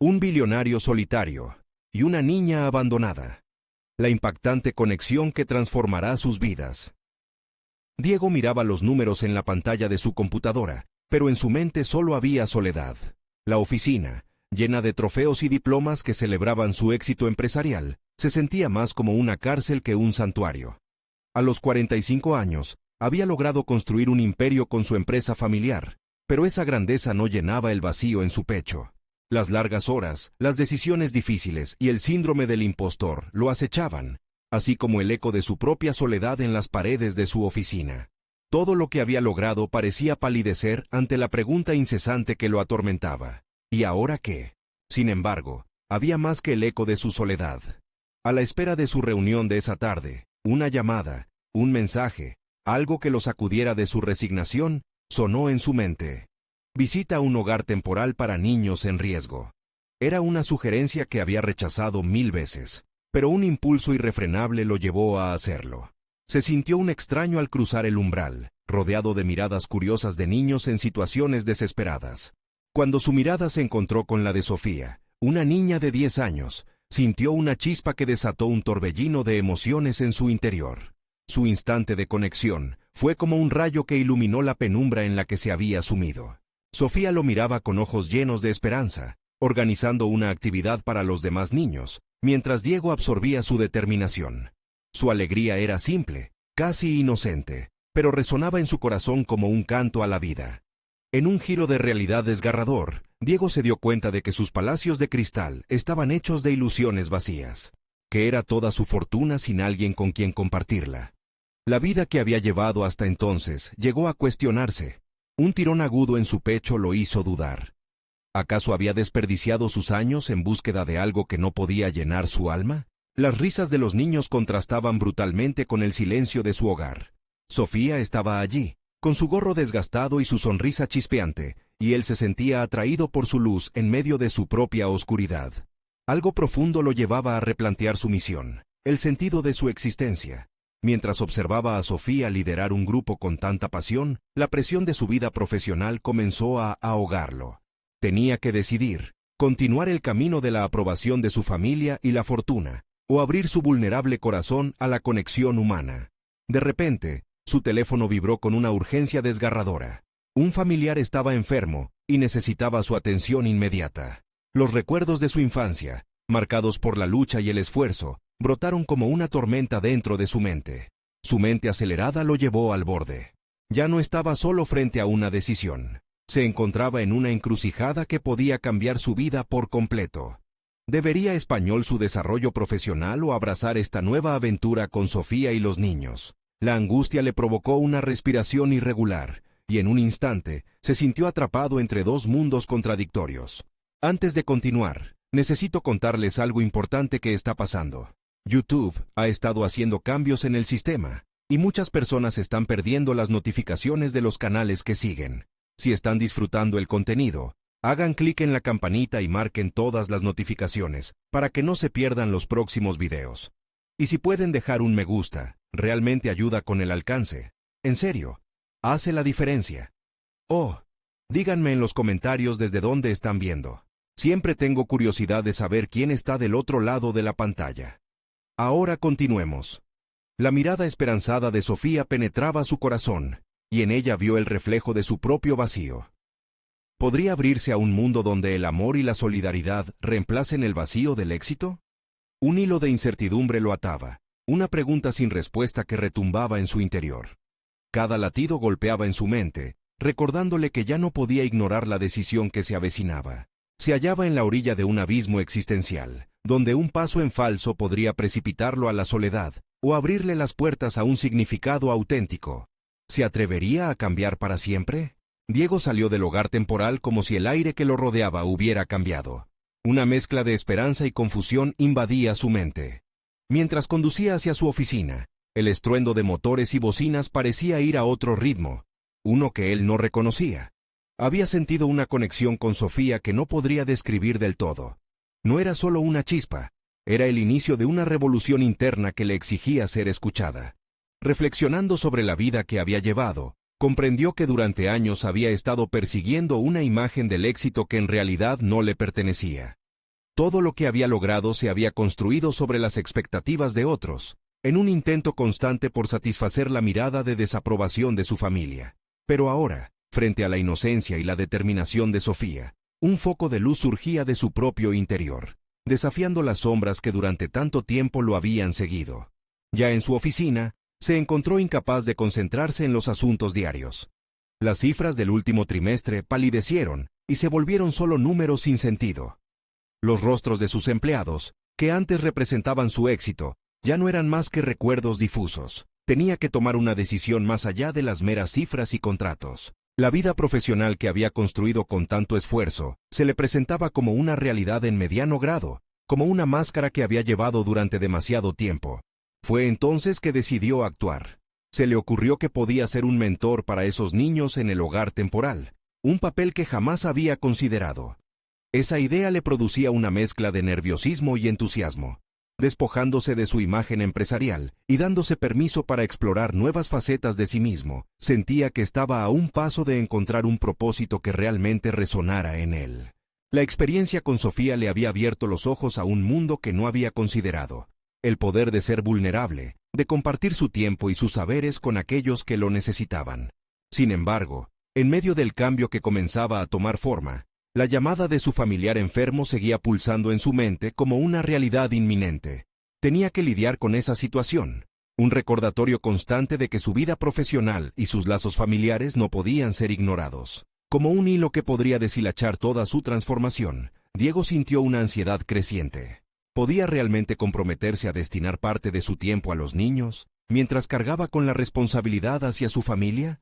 un billonario solitario y una niña abandonada. La impactante conexión que transformará sus vidas. Diego miraba los números en la pantalla de su computadora, pero en su mente solo había soledad. La oficina, llena de trofeos y diplomas que celebraban su éxito empresarial, se sentía más como una cárcel que un santuario. A los 45 años, había logrado construir un imperio con su empresa familiar, pero esa grandeza no llenaba el vacío en su pecho. Las largas horas, las decisiones difíciles y el síndrome del impostor lo acechaban, así como el eco de su propia soledad en las paredes de su oficina. Todo lo que había logrado parecía palidecer ante la pregunta incesante que lo atormentaba. ¿Y ahora qué? Sin embargo, había más que el eco de su soledad. A la espera de su reunión de esa tarde, una llamada, un mensaje, algo que lo sacudiera de su resignación, sonó en su mente. Visita un hogar temporal para niños en riesgo. Era una sugerencia que había rechazado 1000 veces, pero un impulso irrefrenable lo llevó a hacerlo. Se sintió un extraño al cruzar el umbral, rodeado de miradas curiosas de niños en situaciones desesperadas. Cuando su mirada se encontró con la de Sofía, una niña de 10 años, sintió una chispa que desató un torbellino de emociones en su interior. Su instante de conexión fue como un rayo que iluminó la penumbra en la que se había sumido. Sofía lo miraba con ojos llenos de esperanza, organizando una actividad para los demás niños, mientras Diego absorbía su determinación. Su alegría era simple, casi inocente, pero resonaba en su corazón como un canto a la vida. En un giro de realidad desgarrador, Diego se dio cuenta de que sus palacios de cristal estaban hechos de ilusiones vacías, que era toda su fortuna sin alguien con quien compartirla. La vida que había llevado hasta entonces llegó a cuestionarse. Un tirón agudo en su pecho lo hizo dudar. ¿Acaso había desperdiciado sus años en búsqueda de algo que no podía llenar su alma? Las risas de los niños contrastaban brutalmente con el silencio de su hogar. Sofía estaba allí, con su gorro desgastado y su sonrisa chispeante, y él se sentía atraído por su luz en medio de su propia oscuridad. Algo profundo lo llevaba a replantear su misión, el sentido de su existencia. Mientras observaba a Sofía liderar un grupo con tanta pasión, la presión de su vida profesional comenzó a ahogarlo. Tenía que decidir, continuar el camino de la aprobación de su familia y la fortuna, o abrir su vulnerable corazón a la conexión humana. De repente, su teléfono vibró con una urgencia desgarradora. Un familiar estaba enfermo y necesitaba su atención inmediata. Los recuerdos de su infancia, marcados por la lucha y el esfuerzo, brotaron como una tormenta dentro de su mente. Su mente acelerada lo llevó al borde. Ya no estaba solo frente a una decisión. Se encontraba en una encrucijada que podía cambiar su vida por completo. ¿Debería español su desarrollo profesional o abrazar esta nueva aventura con Sofía y los niños? La angustia le provocó una respiración irregular, y en un instante se sintió atrapado entre dos mundos contradictorios. Antes de continuar, necesito contarles algo importante que está pasando. YouTube ha estado haciendo cambios en el sistema, y muchas personas están perdiendo las notificaciones de los canales que siguen. Si están disfrutando el contenido, hagan clic en la campanita y marquen todas las notificaciones, para que no se pierdan los próximos videos. Y si pueden dejar un me gusta, realmente ayuda con el alcance. En serio, hace la diferencia. Oh, díganme en los comentarios desde dónde están viendo. Siempre tengo curiosidad de saber quién está del otro lado de la pantalla. Ahora continuemos. La mirada esperanzada de Sofía penetraba su corazón, y en ella vio el reflejo de su propio vacío. ¿Podría abrirse a un mundo donde el amor y la solidaridad reemplacen el vacío del éxito? Un hilo de incertidumbre lo ataba, una pregunta sin respuesta que retumbaba en su interior. Cada latido golpeaba en su mente, recordándole que ya no podía ignorar la decisión que se avecinaba. Se hallaba en la orilla de un abismo existencial, donde un paso en falso podría precipitarlo a la soledad o abrirle las puertas a un significado auténtico. ¿Se atrevería a cambiar para siempre? Diego salió del hogar temporal como si el aire que lo rodeaba hubiera cambiado. Una mezcla de esperanza y confusión invadía su mente. Mientras conducía hacia su oficina, el estruendo de motores y bocinas parecía ir a otro ritmo, uno que él no reconocía. Había sentido una conexión con Sofía que no podría describir del todo. No era solo una chispa, era el inicio de una revolución interna que le exigía ser escuchada. Reflexionando sobre la vida que había llevado, comprendió que durante años había estado persiguiendo una imagen del éxito que en realidad no le pertenecía. Todo lo que había logrado se había construido sobre las expectativas de otros, en un intento constante por satisfacer la mirada de desaprobación de su familia. Pero ahora, frente a la inocencia y la determinación de Sofía, un foco de luz surgía de su propio interior, desafiando las sombras que durante tanto tiempo lo habían seguido. Ya en su oficina, se encontró incapaz de concentrarse en los asuntos diarios. Las cifras del último trimestre palidecieron y se volvieron solo números sin sentido. Los rostros de sus empleados, que antes representaban su éxito, ya no eran más que recuerdos difusos. Tenía que tomar una decisión más allá de las meras cifras y contratos. La vida profesional que había construido con tanto esfuerzo se le presentaba como una realidad en mediano grado, como una máscara que había llevado durante demasiado tiempo. Fue entonces que decidió actuar. Se le ocurrió que podía ser un mentor para esos niños en el hogar temporal, un papel que jamás había considerado. Esa idea le producía una mezcla de nerviosismo y entusiasmo. Despojándose de su imagen empresarial y dándose permiso para explorar nuevas facetas de sí mismo, sentía que estaba a un paso de encontrar un propósito que realmente resonara en él. La experiencia con Sofía le había abierto los ojos a un mundo que no había considerado. El poder de ser vulnerable, de compartir su tiempo y sus saberes con aquellos que lo necesitaban. Sin embargo, en medio del cambio que comenzaba a tomar forma, la llamada de su familiar enfermo seguía pulsando en su mente como una realidad inminente. Tenía que lidiar con esa situación, un recordatorio constante de que su vida profesional y sus lazos familiares no podían ser ignorados. Como un hilo que podría deshilachar toda su transformación, Diego sintió una ansiedad creciente. ¿Podía realmente comprometerse a destinar parte de su tiempo a los niños, mientras cargaba con la responsabilidad hacia su familia?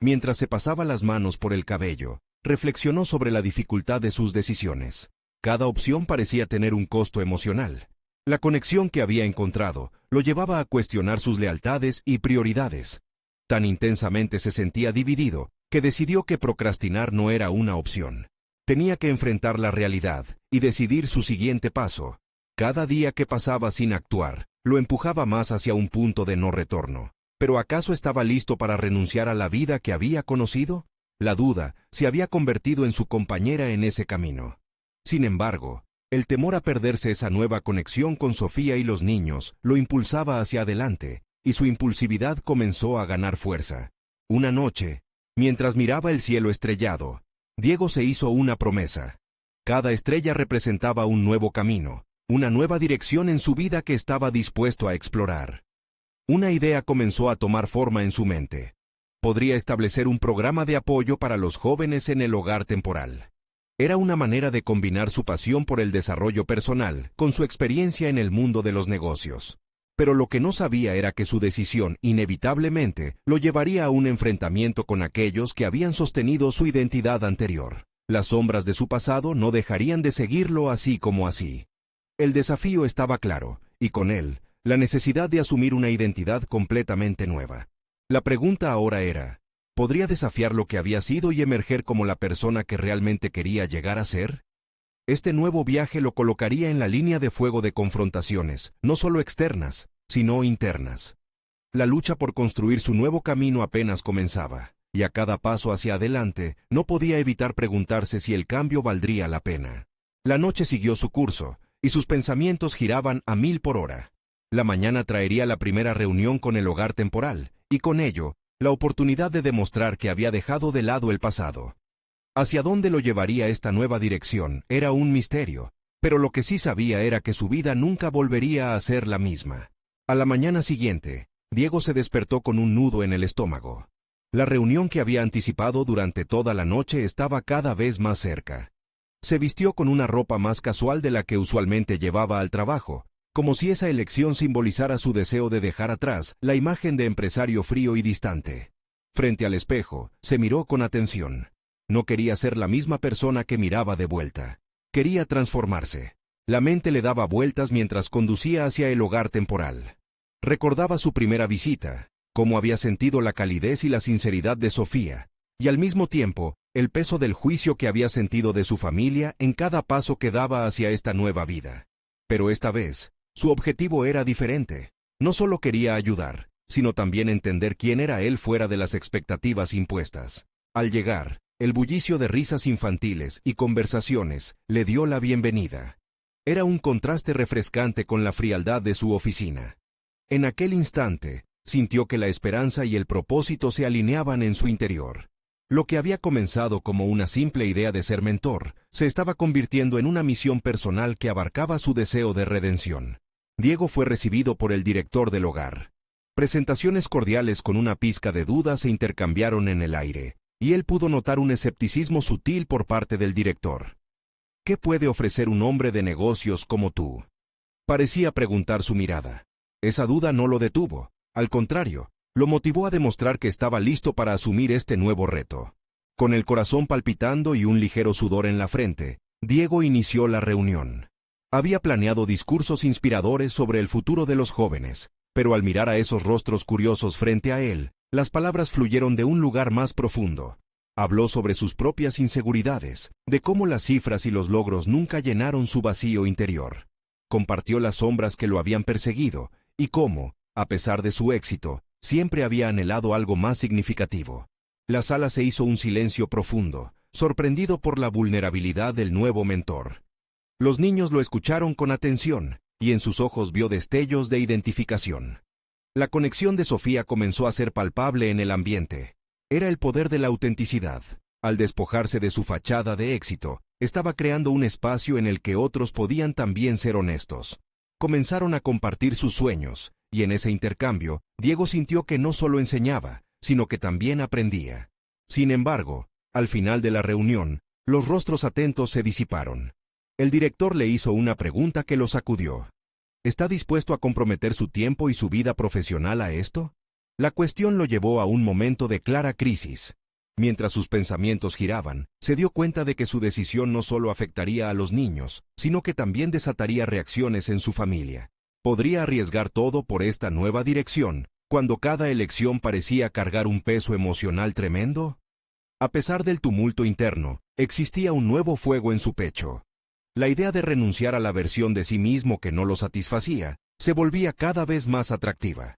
Mientras se pasaba las manos por el cabello, reflexionó sobre la dificultad de sus decisiones. Cada opción parecía tener un costo emocional. La conexión que había encontrado lo llevaba a cuestionar sus lealtades y prioridades. Tan intensamente se sentía dividido que decidió que procrastinar no era una opción. Tenía que enfrentar la realidad y decidir su siguiente paso. Cada día que pasaba sin actuar, lo empujaba más hacia un punto de no retorno. ¿Pero acaso estaba listo para renunciar a la vida que había conocido? La duda se había convertido en su compañera en ese camino. Sin embargo, el temor a perderse esa nueva conexión con Sofía y los niños lo impulsaba hacia adelante, y su impulsividad comenzó a ganar fuerza. Una noche, mientras miraba el cielo estrellado, Diego se hizo una promesa. Cada estrella representaba un nuevo camino, una nueva dirección en su vida que estaba dispuesto a explorar. Una idea comenzó a tomar forma en su mente. Podría establecer un programa de apoyo para los jóvenes en el hogar temporal. Era una manera de combinar su pasión por el desarrollo personal con su experiencia en el mundo de los negocios. Pero lo que no sabía era que su decisión inevitablemente lo llevaría a un enfrentamiento con aquellos que habían sostenido su identidad anterior. Las sombras de su pasado no dejarían de seguirlo así como así. El desafío estaba claro, y con él, la necesidad de asumir una identidad completamente nueva. La pregunta ahora era, ¿podría desafiar lo que había sido y emerger como la persona que realmente quería llegar a ser? Este nuevo viaje lo colocaría en la línea de fuego de confrontaciones, no solo externas, sino internas. La lucha por construir su nuevo camino apenas comenzaba, y a cada paso hacia adelante no podía evitar preguntarse si el cambio valdría la pena. La noche siguió su curso, y sus pensamientos giraban a 1000 por hora. La mañana traería la primera reunión con el hogar temporal, y con ello, la oportunidad de demostrar que había dejado de lado el pasado. Hacia dónde lo llevaría esta nueva dirección era un misterio, pero lo que sí sabía era que su vida nunca volvería a ser la misma. A la mañana siguiente, Diego se despertó con un nudo en el estómago. La reunión que había anticipado durante toda la noche estaba cada vez más cerca. Se vistió con una ropa más casual de la que usualmente llevaba al trabajo, como si esa elección simbolizara su deseo de dejar atrás la imagen de empresario frío y distante. Frente al espejo, se miró con atención. No quería ser la misma persona que miraba de vuelta. Quería transformarse. La mente le daba vueltas mientras conducía hacia el hogar temporal. Recordaba su primera visita, cómo había sentido la calidez y la sinceridad de Sofía, y al mismo tiempo, el peso del juicio que había sentido de su familia en cada paso que daba hacia esta nueva vida. Pero esta vez, su objetivo era diferente. No solo quería ayudar, sino también entender quién era él fuera de las expectativas impuestas. Al llegar, el bullicio de risas infantiles y conversaciones le dio la bienvenida. Era un contraste refrescante con la frialdad de su oficina. En aquel instante, sintió que la esperanza y el propósito se alineaban en su interior. Lo que había comenzado como una simple idea de ser mentor, se estaba convirtiendo en una misión personal que abarcaba su deseo de redención. Diego fue recibido por el director del hogar. Presentaciones cordiales con una pizca de duda se intercambiaron en el aire, y él pudo notar un escepticismo sutil por parte del director. ¿Qué puede ofrecer un hombre de negocios como tú?, parecía preguntar su mirada. Esa duda no lo detuvo. Al contrario, lo motivó a demostrar que estaba listo para asumir este nuevo reto. Con el corazón palpitando y un ligero sudor en la frente, Diego inició la reunión. Había planeado discursos inspiradores sobre el futuro de los jóvenes, pero al mirar a esos rostros curiosos frente a él, las palabras fluyeron de un lugar más profundo. Habló sobre sus propias inseguridades, de cómo las cifras y los logros nunca llenaron su vacío interior. Compartió las sombras que lo habían perseguido, y cómo, a pesar de su éxito, siempre había anhelado algo más significativo. La sala se hizo un silencio profundo, sorprendido por la vulnerabilidad del nuevo mentor. Los niños lo escucharon con atención, y en sus ojos vio destellos de identificación. La conexión de Sofía comenzó a ser palpable en el ambiente. Era el poder de la autenticidad. Al despojarse de su fachada de éxito, estaba creando un espacio en el que otros podían también ser honestos. Comenzaron a compartir sus sueños, y en ese intercambio, Diego sintió que no solo enseñaba, sino que también aprendía. Sin embargo, al final de la reunión, los rostros atentos se disiparon. El director le hizo una pregunta que lo sacudió. ¿Está dispuesto a comprometer su tiempo y su vida profesional a esto? La cuestión lo llevó a un momento de clara crisis. Mientras sus pensamientos giraban, se dio cuenta de que su decisión no solo afectaría a los niños, sino que también desataría reacciones en su familia. Podría arriesgar todo por esta nueva dirección, cuando cada elección parecía cargar un peso emocional tremendo. A pesar del tumulto interno, existía un nuevo fuego en su pecho. La idea de renunciar a la versión de sí mismo que no lo satisfacía, se volvía cada vez más atractiva.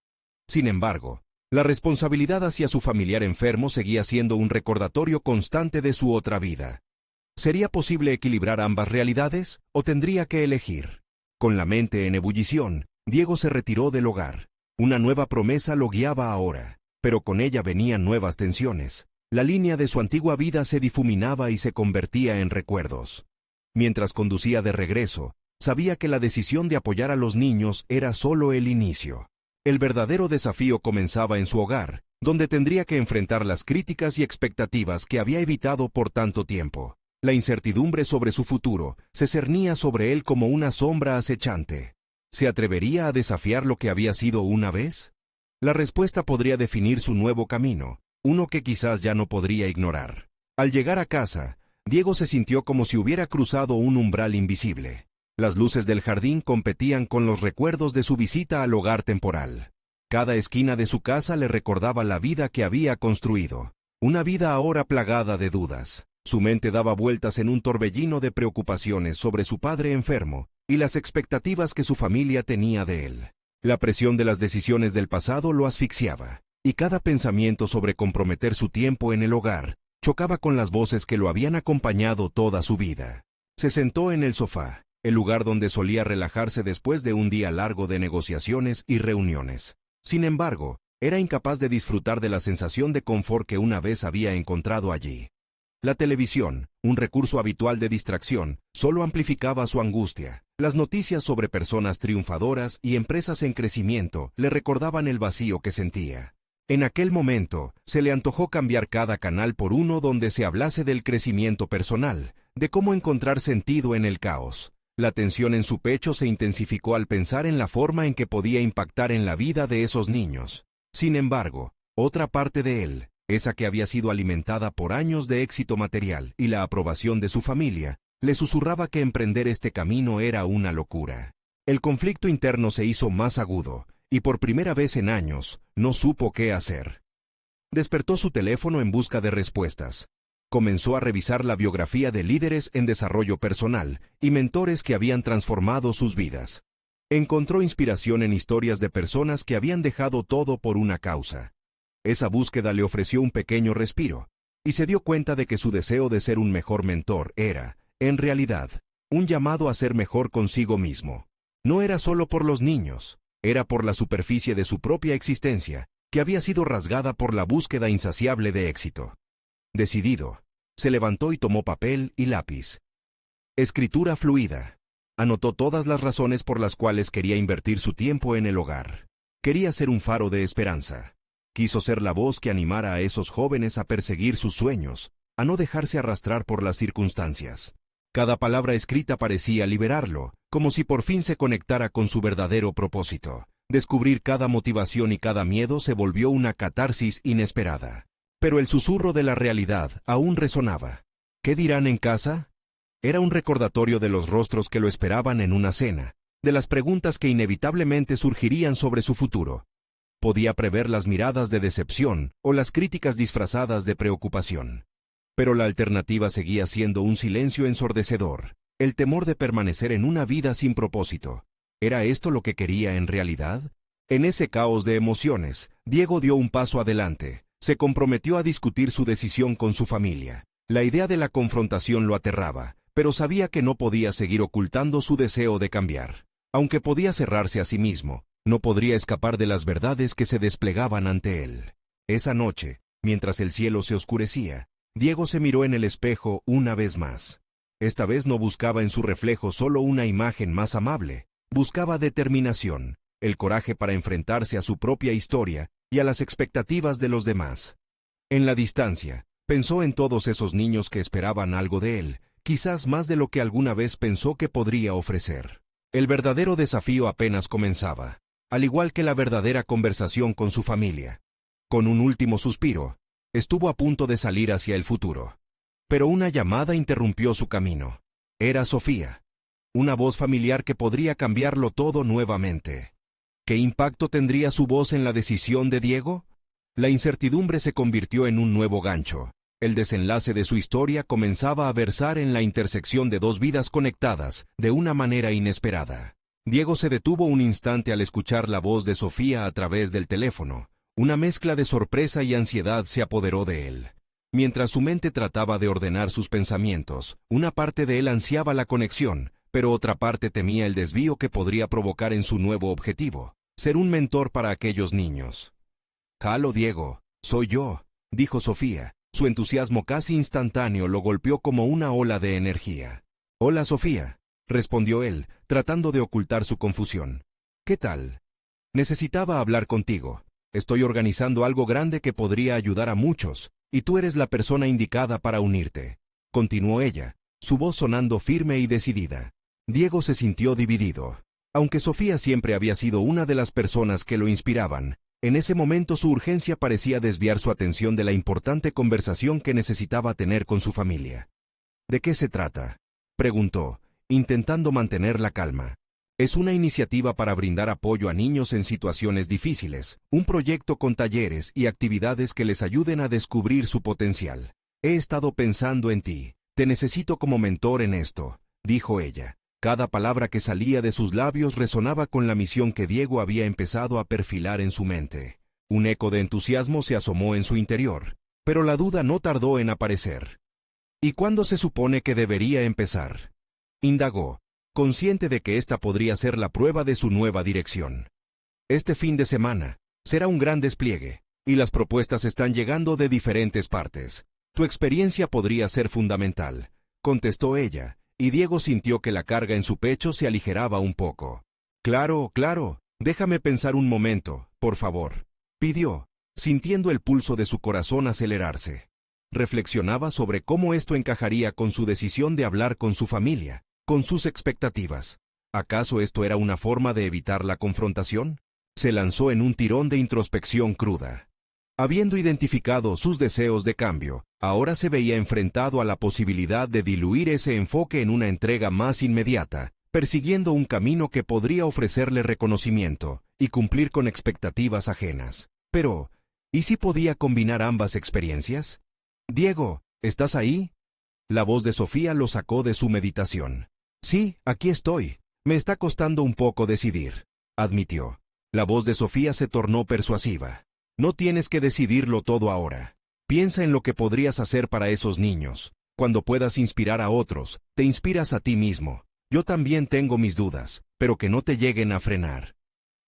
Sin embargo, la responsabilidad hacia su familiar enfermo seguía siendo un recordatorio constante de su otra vida. ¿Sería posible equilibrar ambas realidades, o tendría que elegir? Con la mente en ebullición, Diego se retiró del hogar. Una nueva promesa lo guiaba ahora, pero con ella venían nuevas tensiones. La línea de su antigua vida se difuminaba y se convertía en recuerdos. Mientras conducía de regreso, sabía que la decisión de apoyar a los niños era solo el inicio. El verdadero desafío comenzaba en su hogar, donde tendría que enfrentar las críticas y expectativas que había evitado por tanto tiempo. La incertidumbre sobre su futuro se cernía sobre él como una sombra acechante. ¿Se atrevería a desafiar lo que había sido una vez? La respuesta podría definir su nuevo camino, uno que quizás ya no podría ignorar. Al llegar a casa, Diego se sintió como si hubiera cruzado un umbral invisible. Las luces del jardín competían con los recuerdos de su visita al hogar temporal. Cada esquina de su casa le recordaba la vida que había construido, una vida ahora plagada de dudas. Su mente daba vueltas en un torbellino de preocupaciones sobre su padre enfermo y las expectativas que su familia tenía de él. La presión de las decisiones del pasado lo asfixiaba, y cada pensamiento sobre comprometer su tiempo en el hogar chocaba con las voces que lo habían acompañado toda su vida. Se sentó en el sofá, el lugar donde solía relajarse después de un día largo de negociaciones y reuniones. Sin embargo, era incapaz de disfrutar de la sensación de confort que una vez había encontrado allí. La televisión, un recurso habitual de distracción, solo amplificaba su angustia. Las noticias sobre personas triunfadoras y empresas en crecimiento le recordaban el vacío que sentía. En aquel momento, se le antojó cambiar cada canal por uno donde se hablase del crecimiento personal, de cómo encontrar sentido en el caos. La tensión en su pecho se intensificó al pensar en la forma en que podía impactar en la vida de esos niños. Sin embargo, otra parte de él, esa que había sido alimentada por años de éxito material y la aprobación de su familia, le susurraba que emprender este camino era una locura. El conflicto interno se hizo más agudo, y por primera vez en años, no supo qué hacer. Despertó su teléfono en busca de respuestas. Comenzó a revisar la biografía de líderes en desarrollo personal y mentores que habían transformado sus vidas. Encontró inspiración en historias de personas que habían dejado todo por una causa. Esa búsqueda le ofreció un pequeño respiro, y se dio cuenta de que su deseo de ser un mejor mentor era, en realidad, un llamado a ser mejor consigo mismo. No era solo por los niños, era por la superficie de su propia existencia, que había sido rasgada por la búsqueda insaciable de éxito. Decidido, se levantó y tomó papel y lápiz. Escritura fluida. Anotó todas las razones por las cuales quería invertir su tiempo en el hogar. Quería ser un faro de esperanza. Quiso ser la voz que animara a esos jóvenes a perseguir sus sueños, a no dejarse arrastrar por las circunstancias. Cada palabra escrita parecía liberarlo, como si por fin se conectara con su verdadero propósito. Descubrir cada motivación y cada miedo se volvió una catarsis inesperada. Pero el susurro de la realidad aún resonaba. ¿Qué dirán en casa? Era un recordatorio de los rostros que lo esperaban en una cena, de las preguntas que inevitablemente surgirían sobre su futuro. Podía prever las miradas de decepción o las críticas disfrazadas de preocupación. Pero la alternativa seguía siendo un silencio ensordecedor, el temor de permanecer en una vida sin propósito. ¿Era esto lo que quería en realidad? En ese caos de emociones, Diego dio un paso adelante. Se comprometió a discutir su decisión con su familia. La idea de la confrontación lo aterraba, pero sabía que no podía seguir ocultando su deseo de cambiar. Aunque podía cerrarse a sí mismo, no podría escapar de las verdades que se desplegaban ante él. Esa noche, mientras el cielo se oscurecía, Diego se miró en el espejo una vez más. Esta vez no buscaba en su reflejo solo una imagen más amable. Buscaba determinación, el coraje para enfrentarse a su propia historia y a las expectativas de los demás. En la distancia, pensó en todos esos niños que esperaban algo de él, quizás más de lo que alguna vez pensó que podría ofrecer. El verdadero desafío apenas comenzaba, al igual que la verdadera conversación con su familia. Con un último suspiro, estuvo a punto de salir hacia el futuro. Pero una llamada interrumpió su camino. Era Sofía. Una voz familiar que podría cambiarlo todo nuevamente. ¿Qué impacto tendría su voz en la decisión de Diego? La incertidumbre se convirtió en un nuevo gancho. El desenlace de su historia comenzaba a versar en la intersección de dos vidas conectadas de una manera inesperada. Diego se detuvo un instante al escuchar la voz de Sofía a través del teléfono. Una mezcla de sorpresa y ansiedad se apoderó de él. Mientras su mente trataba de ordenar sus pensamientos, una parte de él ansiaba la conexión, pero otra parte temía el desvío que podría provocar en su nuevo objetivo, ser un mentor para aquellos niños. «Halo, Diego, soy yo», dijo Sofía. Su entusiasmo casi instantáneo lo golpeó como una ola de energía. «Hola, Sofía», respondió él, tratando de ocultar su confusión. «¿Qué tal? Necesitaba hablar contigo. Estoy organizando algo grande que podría ayudar a muchos, y tú eres la persona indicada para unirte», continuó ella, su voz sonando firme y decidida. Diego se sintió dividido. Aunque Sofía siempre había sido una de las personas que lo inspiraban, en ese momento su urgencia parecía desviar su atención de la importante conversación que necesitaba tener con su familia. «¿De qué se trata?», preguntó, intentando mantener la calma. «Es una iniciativa para brindar apoyo a niños en situaciones difíciles, un proyecto con talleres y actividades que les ayuden a descubrir su potencial. He estado pensando en ti. Te necesito como mentor en esto», dijo ella. Cada palabra que salía de sus labios resonaba con la misión que Diego había empezado a perfilar en su mente. Un eco de entusiasmo se asomó en su interior, pero la duda no tardó en aparecer. «¿Y cuándo se supone que debería empezar?», indagó, consciente de que esta podría ser la prueba de su nueva dirección. «Este fin de semana será un gran despliegue, y las propuestas están llegando de diferentes partes. Tu experiencia podría ser fundamental», contestó ella, y Diego sintió que la carga en su pecho se aligeraba un poco. «Claro, déjame pensar un momento, por favor», pidió, sintiendo el pulso de su corazón acelerarse. Reflexionaba sobre cómo esto encajaría con su decisión de hablar con su familia, con sus expectativas. ¿Acaso esto era una forma de evitar la confrontación? Se lanzó en un tirón de introspección cruda. Habiendo identificado sus deseos de cambio, ahora se veía enfrentado a la posibilidad de diluir ese enfoque en una entrega más inmediata, persiguiendo un camino que podría ofrecerle reconocimiento y cumplir con expectativas ajenas. Pero, ¿y si podía combinar ambas experiencias? «Diego, ¿estás ahí?», la voz de Sofía lo sacó de su meditación. «Sí, aquí estoy. Me está costando un poco decidir», admitió. La voz de Sofía se tornó persuasiva. «No tienes que decidirlo todo ahora. Piensa en lo que podrías hacer para esos niños. Cuando puedas inspirar a otros, te inspiras a ti mismo. Yo también tengo mis dudas, pero que no te lleguen a frenar.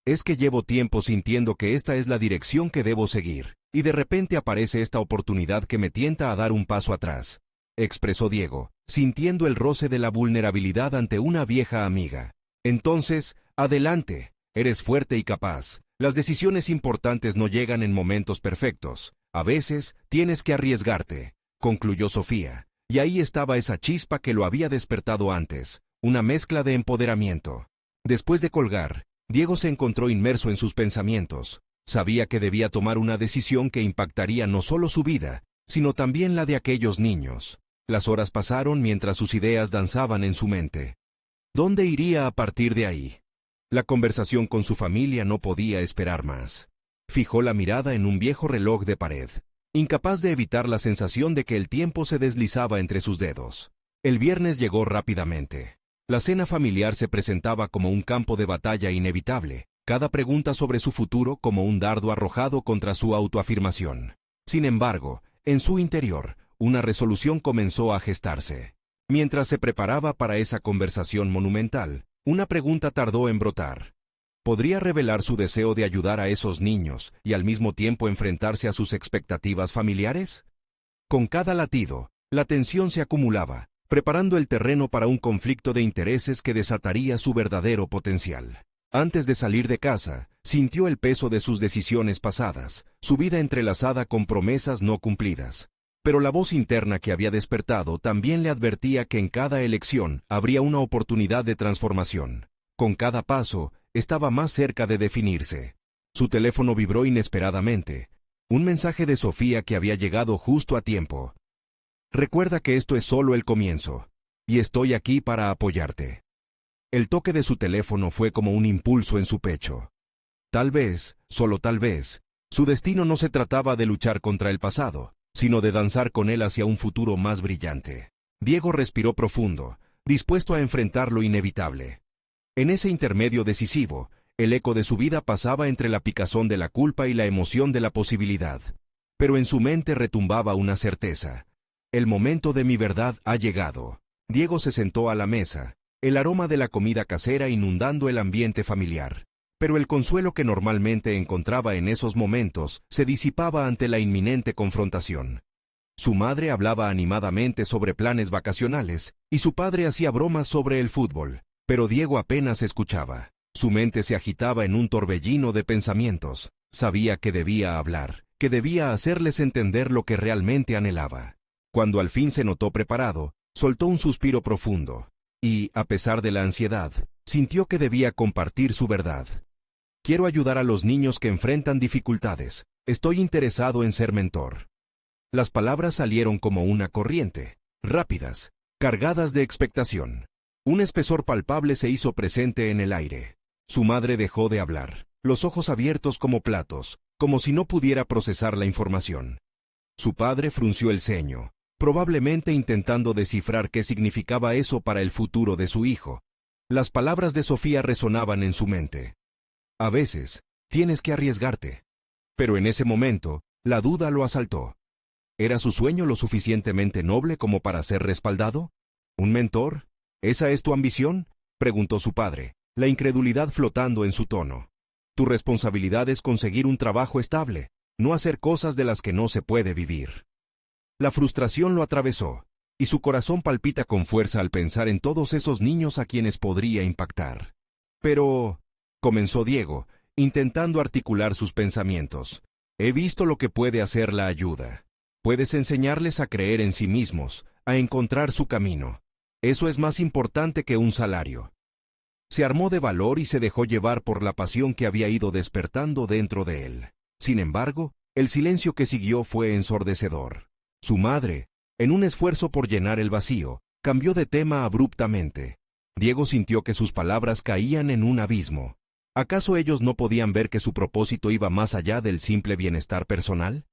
Es que llevo tiempo sintiendo que esta es la dirección que debo seguir, y de repente aparece esta oportunidad que me tienta a dar un paso atrás, expresó Diego, sintiendo el roce de la vulnerabilidad ante una vieja amiga. Entonces, adelante, eres fuerte y capaz. Las decisiones importantes no llegan en momentos perfectos. A veces, tienes que arriesgarte, concluyó Sofía. Y ahí estaba esa chispa que lo había despertado antes, una mezcla de empoderamiento. Después de colgar, Diego se encontró inmerso en sus pensamientos. Sabía que debía tomar una decisión que impactaría no solo su vida, sino también la de aquellos niños. Las horas pasaron mientras sus ideas danzaban en su mente. ¿Dónde iría a partir de ahí? La conversación con su familia no podía esperar más. Fijó la mirada en un viejo reloj de pared, incapaz de evitar la sensación de que el tiempo se deslizaba entre sus dedos. El viernes llegó rápidamente. La cena familiar se presentaba como un campo de batalla inevitable, cada pregunta sobre su futuro como un dardo arrojado contra su autoafirmación. Sin embargo, en su interior, una resolución comenzó a gestarse. Mientras se preparaba para esa conversación monumental, una pregunta tardó en brotar. ¿Podría revelar su deseo de ayudar a esos niños y al mismo tiempo enfrentarse a sus expectativas familiares? Con cada latido, la tensión se acumulaba, preparando el terreno para un conflicto de intereses que desataría su verdadero potencial. Antes de salir de casa, sintió el peso de sus decisiones pasadas, su vida entrelazada con promesas no cumplidas. Pero la voz interna que había despertado también le advertía que en cada elección habría una oportunidad de transformación. Con cada paso, estaba más cerca de definirse. Su teléfono vibró inesperadamente. Un mensaje de Sofía que había llegado justo a tiempo. Recuerda que esto es solo el comienzo, y estoy aquí para apoyarte. El toque de su teléfono fue como un impulso en su pecho. Tal vez, solo tal vez, su destino no se trataba de luchar contra el pasado, sino de danzar con él hacia un futuro más brillante. Diego respiró profundo, dispuesto a enfrentar lo inevitable. En ese intermedio decisivo, el eco de su vida pasaba entre la picazón de la culpa y la emoción de la posibilidad. Pero en su mente retumbaba una certeza. El momento de mi verdad ha llegado. Diego se sentó a la mesa, el aroma de la comida casera inundando el ambiente familiar. Pero el consuelo que normalmente encontraba en esos momentos se disipaba ante la inminente confrontación. Su madre hablaba animadamente sobre planes vacacionales, y su padre hacía bromas sobre el fútbol. Pero Diego apenas escuchaba. Su mente se agitaba en un torbellino de pensamientos. Sabía que debía hablar, que debía hacerles entender lo que realmente anhelaba. Cuando al fin se notó preparado, soltó un suspiro profundo, y, a pesar de la ansiedad, sintió que debía compartir su verdad. Quiero ayudar a los niños que enfrentan dificultades. Estoy interesado en ser mentor. Las palabras salieron como una corriente, rápidas, cargadas de expectación. Un espesor palpable se hizo presente en el aire. Su madre dejó de hablar, los ojos abiertos como platos, como si no pudiera procesar la información. Su padre frunció el ceño, probablemente intentando descifrar qué significaba eso para el futuro de su hijo. Las palabras de Sofía resonaban en su mente. A veces, tienes que arriesgarte. Pero en ese momento, la duda lo asaltó. ¿Era su sueño lo suficientemente noble como para ser respaldado? ¿Un mentor? ¿Esa es tu ambición?, preguntó su padre, la incredulidad flotando en su tono. Tu responsabilidad es conseguir un trabajo estable, no hacer cosas de las que no se puede vivir. La frustración lo atravesó, y su corazón palpita con fuerza al pensar en todos esos niños a quienes podría impactar. Pero, comenzó Diego, intentando articular sus pensamientos, he visto lo que puede hacer la ayuda. Puedes enseñarles a creer en sí mismos, a encontrar su camino. Eso es más importante que un salario. Se armó de valor y se dejó llevar por la pasión que había ido despertando dentro de él. Sin embargo, el silencio que siguió fue ensordecedor. Su madre, en un esfuerzo por llenar el vacío, cambió de tema abruptamente. Diego sintió que sus palabras caían en un abismo. ¿Acaso ellos no podían ver que su propósito iba más allá del simple bienestar personal?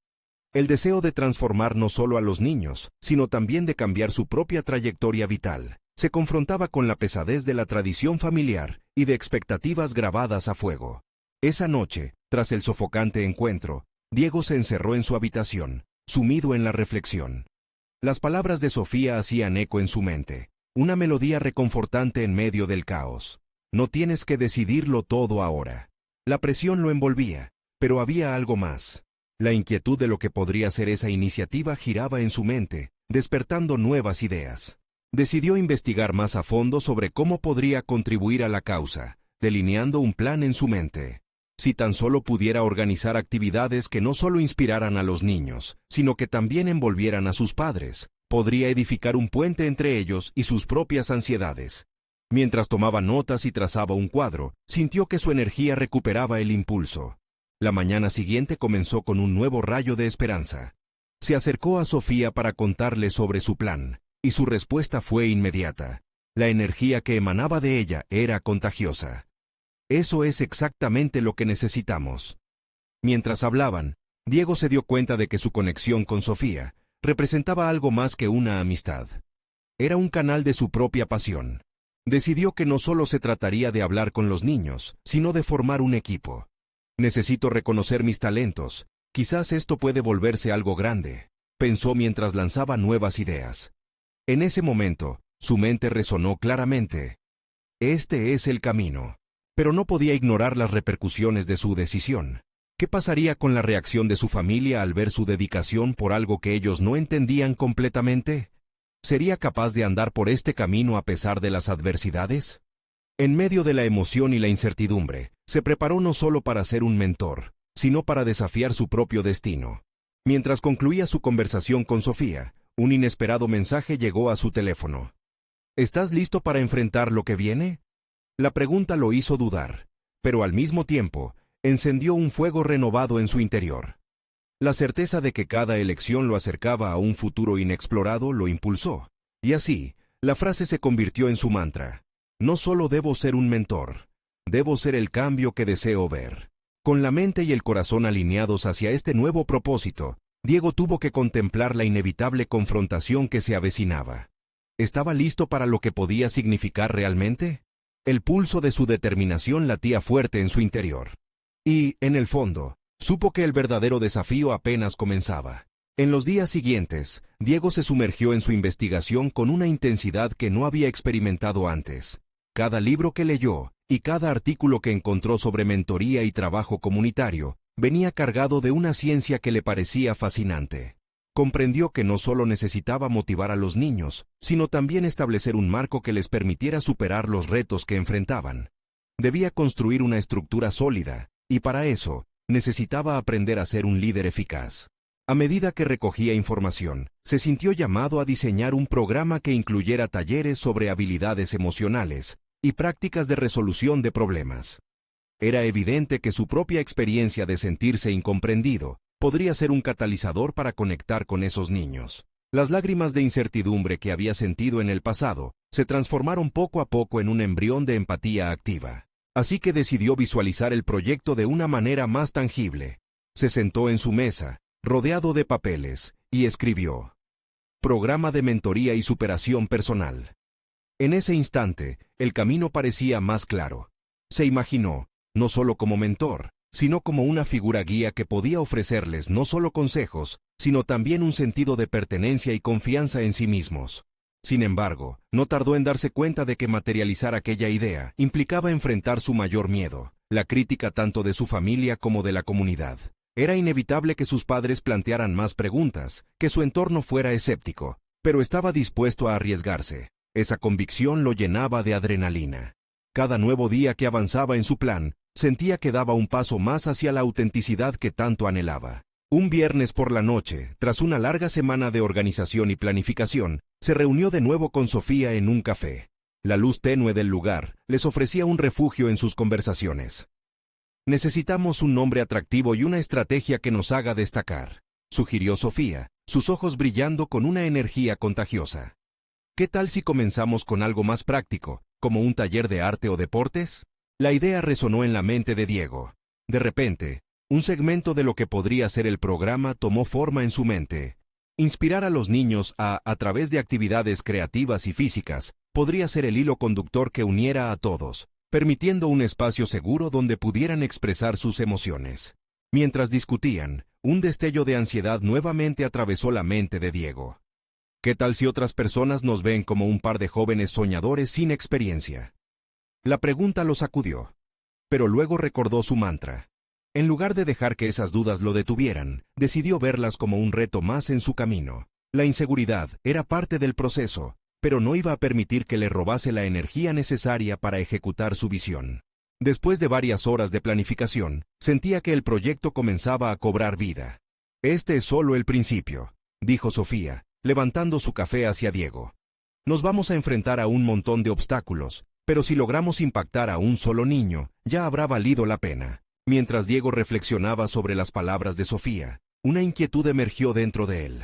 El deseo de transformar no solo a los niños, sino también de cambiar su propia trayectoria vital, se confrontaba con la pesadez de la tradición familiar y de expectativas grabadas a fuego. Esa noche, tras el sofocante encuentro, Diego se encerró en su habitación, sumido en la reflexión. Las palabras de Sofía hacían eco en su mente, una melodía reconfortante en medio del caos. No tienes que decidirlo todo ahora. La presión lo envolvía, pero había algo más. La inquietud de lo que podría ser esa iniciativa giraba en su mente, despertando nuevas ideas. Decidió investigar más a fondo sobre cómo podría contribuir a la causa, delineando un plan en su mente. Si tan solo pudiera organizar actividades que no solo inspiraran a los niños, sino que también envolvieran a sus padres, podría edificar un puente entre ellos y sus propias ansiedades. Mientras tomaba notas y trazaba un cuadro, sintió que su energía recuperaba el impulso. La mañana siguiente comenzó con un nuevo rayo de esperanza. Se acercó a Sofía para contarle sobre su plan, y su respuesta fue inmediata. La energía que emanaba de ella era contagiosa. Eso es exactamente lo que necesitamos. Mientras hablaban, Diego se dio cuenta de que su conexión con Sofía representaba algo más que una amistad. Era un canal de su propia pasión. Decidió que no solo se trataría de hablar con los niños, sino de formar un equipo. Necesito reconocer mis talentos. Quizás esto puede volverse algo grande, pensó mientras lanzaba nuevas ideas. En ese momento, su mente resonó claramente. Este es el camino. Pero no podía ignorar las repercusiones de su decisión. ¿Qué pasaría con la reacción de su familia al ver su dedicación por algo que ellos no entendían completamente? ¿Sería capaz de andar por este camino a pesar de las adversidades? En medio de la emoción y la incertidumbre, se preparó no solo para ser un mentor, sino para desafiar su propio destino. Mientras concluía su conversación con Sofía, un inesperado mensaje llegó a su teléfono. ¿Estás listo para enfrentar lo que viene? La pregunta lo hizo dudar, pero al mismo tiempo, encendió un fuego renovado en su interior. La certeza de que cada elección lo acercaba a un futuro inexplorado lo impulsó, y así, la frase se convirtió en su mantra. No solo debo ser un mentor, debo ser el cambio que deseo ver. Con la mente y el corazón alineados hacia este nuevo propósito, Diego tuvo que contemplar la inevitable confrontación que se avecinaba. ¿Estaba listo para lo que podía significar realmente? El pulso de su determinación latía fuerte en su interior. Y, en el fondo, supo que el verdadero desafío apenas comenzaba. En los días siguientes, Diego se sumergió en su investigación con una intensidad que no había experimentado antes. Cada libro que leyó y cada artículo que encontró sobre mentoría y trabajo comunitario venía cargado de una ciencia que le parecía fascinante. Comprendió que no solo necesitaba motivar a los niños, sino también establecer un marco que les permitiera superar los retos que enfrentaban. Debía construir una estructura sólida, y para eso, necesitaba aprender a ser un líder eficaz. A medida que recogía información, se sintió llamado a diseñar un programa que incluyera talleres sobre habilidades emocionales y prácticas de resolución de problemas. Era evidente que su propia experiencia de sentirse incomprendido podría ser un catalizador para conectar con esos niños. Las lágrimas de incertidumbre que había sentido en el pasado se transformaron poco a poco en un embrión de empatía activa. Así que decidió visualizar el proyecto de una manera más tangible. Se sentó en su mesa, rodeado de papeles, y escribió: Programa de mentoría y superación personal. En ese instante, el camino parecía más claro. Se imaginó, no solo como mentor, sino como una figura guía que podía ofrecerles no solo consejos, sino también un sentido de pertenencia y confianza en sí mismos. Sin embargo, no tardó en darse cuenta de que materializar aquella idea implicaba enfrentar su mayor miedo, la crítica tanto de su familia como de la comunidad. Era inevitable que sus padres plantearan más preguntas, que su entorno fuera escéptico, pero estaba dispuesto a arriesgarse. Esa convicción lo llenaba de adrenalina. Cada nuevo día que avanzaba en su plan, sentía que daba un paso más hacia la autenticidad que tanto anhelaba. Un viernes por la noche, tras una larga semana de organización y planificación, se reunió de nuevo con Sofía en un café. La luz tenue del lugar les ofrecía un refugio en sus conversaciones. Necesitamos un nombre atractivo y una estrategia que nos haga destacar, sugirió Sofía, sus ojos brillando con una energía contagiosa. ¿Qué tal si comenzamos con algo más práctico, como un taller de arte o deportes? La idea resonó en la mente de Diego. De repente, un segmento de lo que podría ser el programa tomó forma en su mente. Inspirar a los niños a través de actividades creativas y físicas, podría ser el hilo conductor que uniera a todos, permitiendo un espacio seguro donde pudieran expresar sus emociones. Mientras discutían, un destello de ansiedad nuevamente atravesó la mente de Diego. ¿Qué tal si otras personas nos ven como un par de jóvenes soñadores sin experiencia? La pregunta lo sacudió, pero luego recordó su mantra. En lugar de dejar que esas dudas lo detuvieran, decidió verlas como un reto más en su camino. La inseguridad era parte del proceso, pero no iba a permitir que le robase la energía necesaria para ejecutar su visión. Después de varias horas de planificación, sentía que el proyecto comenzaba a cobrar vida. «Este es solo el principio», dijo Sofía, levantando su café hacia Diego. «Nos vamos a enfrentar a un montón de obstáculos, pero si logramos impactar a un solo niño, ya habrá valido la pena». Mientras Diego reflexionaba sobre las palabras de Sofía, una inquietud emergió dentro de él.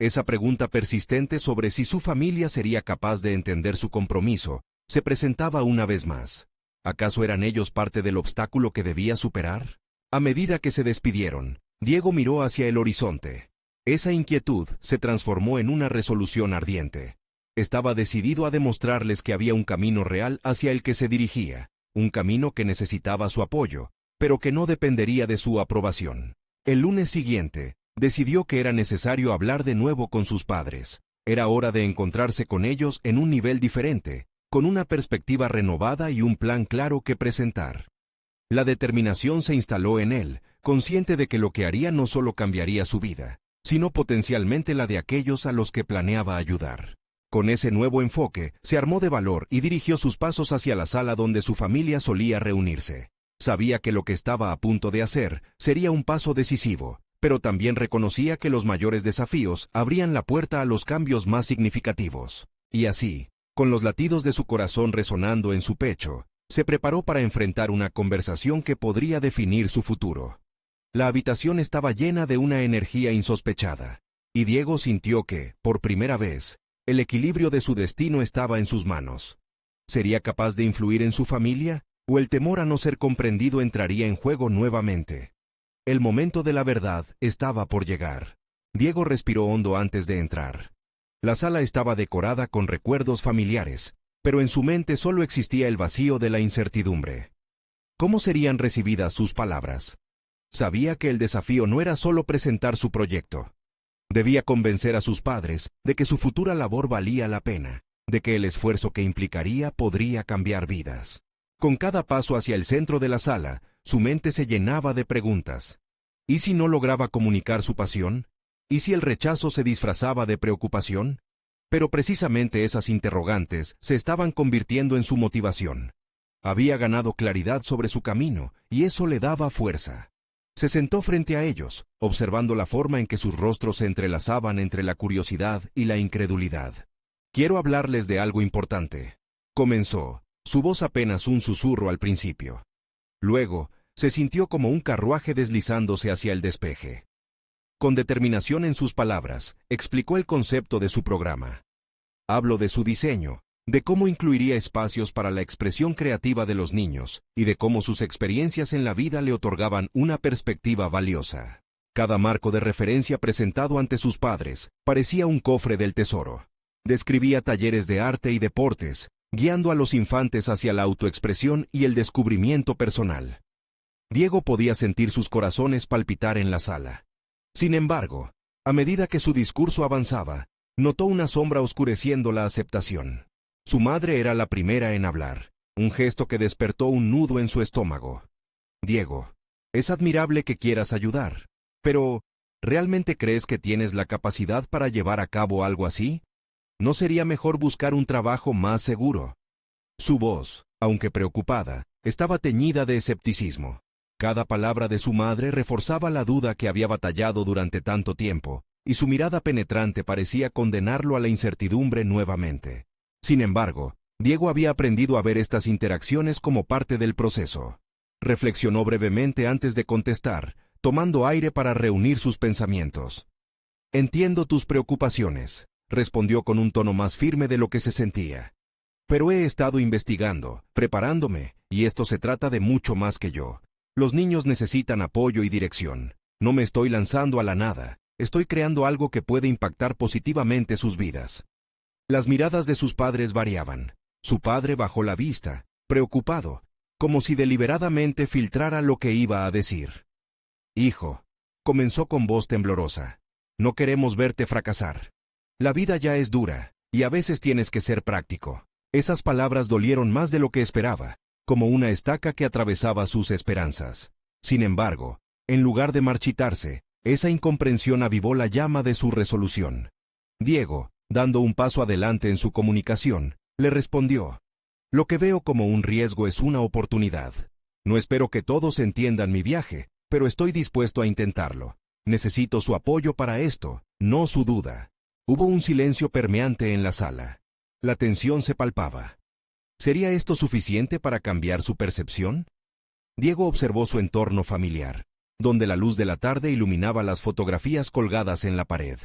Esa pregunta persistente sobre si su familia sería capaz de entender su compromiso se presentaba una vez más. ¿Acaso eran ellos parte del obstáculo que debía superar? A medida que se despidieron, Diego miró hacia el horizonte. Esa inquietud se transformó en una resolución ardiente. Estaba decidido a demostrarles que había un camino real hacia el que se dirigía, un camino que necesitaba su apoyo, pero que no dependería de su aprobación. El lunes siguiente, decidió que era necesario hablar de nuevo con sus padres. Era hora de encontrarse con ellos en un nivel diferente, con una perspectiva renovada y un plan claro que presentar. La determinación se instaló en él, consciente de que lo que haría no solo cambiaría su vida, sino potencialmente la de aquellos a los que planeaba ayudar. Con ese nuevo enfoque, se armó de valor y dirigió sus pasos hacia la sala donde su familia solía reunirse. Sabía que lo que estaba a punto de hacer sería un paso decisivo, pero también reconocía que los mayores desafíos abrían la puerta a los cambios más significativos. Y así, con los latidos de su corazón resonando en su pecho, se preparó para enfrentar una conversación que podría definir su futuro. La habitación estaba llena de una energía insospechada, y Diego sintió que, por primera vez, el equilibrio de su destino estaba en sus manos. ¿Sería capaz de influir en su familia? ¿O el temor a no ser comprendido entraría en juego nuevamente? El momento de la verdad estaba por llegar. Diego respiró hondo antes de entrar. La sala estaba decorada con recuerdos familiares, pero en su mente solo existía el vacío de la incertidumbre. ¿Cómo serían recibidas sus palabras? Sabía que el desafío no era solo presentar su proyecto. Debía convencer a sus padres de que su futura labor valía la pena, de que el esfuerzo que implicaría podría cambiar vidas. Con cada paso hacia el centro de la sala, su mente se llenaba de preguntas. ¿Y si no lograba comunicar su pasión? ¿Y si el rechazo se disfrazaba de preocupación? Pero precisamente esas interrogantes se estaban convirtiendo en su motivación. Había ganado claridad sobre su camino, y eso le daba fuerza. Se sentó frente a ellos, observando la forma en que sus rostros se entrelazaban entre la curiosidad y la incredulidad. «Quiero hablarles de algo importante», comenzó, su voz apenas un susurro al principio. Luego, se sintió como un carruaje deslizándose hacia el despeje. Con determinación en sus palabras, explicó el concepto de su programa. Hablo de su diseño, de cómo incluiría espacios para la expresión creativa de los niños, y de cómo sus experiencias en la vida le otorgaban una perspectiva valiosa. Cada marco de referencia presentado ante sus padres parecía un cofre del tesoro. Describía talleres de arte y deportes, guiando a los infantes hacia la autoexpresión y el descubrimiento personal. Diego podía sentir sus corazones palpitar en la sala. Sin embargo, a medida que su discurso avanzaba, notó una sombra oscureciendo la aceptación. Su madre era la primera en hablar, un gesto que despertó un nudo en su estómago. «Diego, es admirable que quieras ayudar, pero ¿realmente crees que tienes la capacidad para llevar a cabo algo así? ¿No sería mejor buscar un trabajo más seguro?» Su voz, aunque preocupada, estaba teñida de escepticismo. Cada palabra de su madre reforzaba la duda que había batallado durante tanto tiempo, y su mirada penetrante parecía condenarlo a la incertidumbre nuevamente. Sin embargo, Diego había aprendido a ver estas interacciones como parte del proceso. Reflexionó brevemente antes de contestar, tomando aire para reunir sus pensamientos. «Entiendo tus preocupaciones», respondió con un tono más firme de lo que se sentía. «Pero he estado investigando, preparándome, y esto se trata de mucho más que yo. Los niños necesitan apoyo y dirección. No me estoy lanzando a la nada, estoy creando algo que puede impactar positivamente sus vidas». Las miradas de sus padres variaban. Su padre bajó la vista, preocupado, como si deliberadamente filtrara lo que iba a decir. «Hijo», comenzó con voz temblorosa, «no queremos verte fracasar. La vida ya es dura, y a veces tienes que ser práctico. Esas palabras dolieron más de lo que esperaba, como una estaca que atravesaba sus esperanzas. Sin embargo, en lugar de marchitarse, esa incomprensión avivó la llama de su resolución. Diego, dando un paso adelante en su comunicación, le respondió: «Lo que veo como un riesgo es una oportunidad. No espero que todos entiendan mi viaje, pero estoy dispuesto a intentarlo. Necesito su apoyo para esto, no su duda». Hubo un silencio permeante en la sala. La tensión se palpaba. ¿Sería esto suficiente para cambiar su percepción? Diego observó su entorno familiar, donde la luz de la tarde iluminaba las fotografías colgadas en la pared.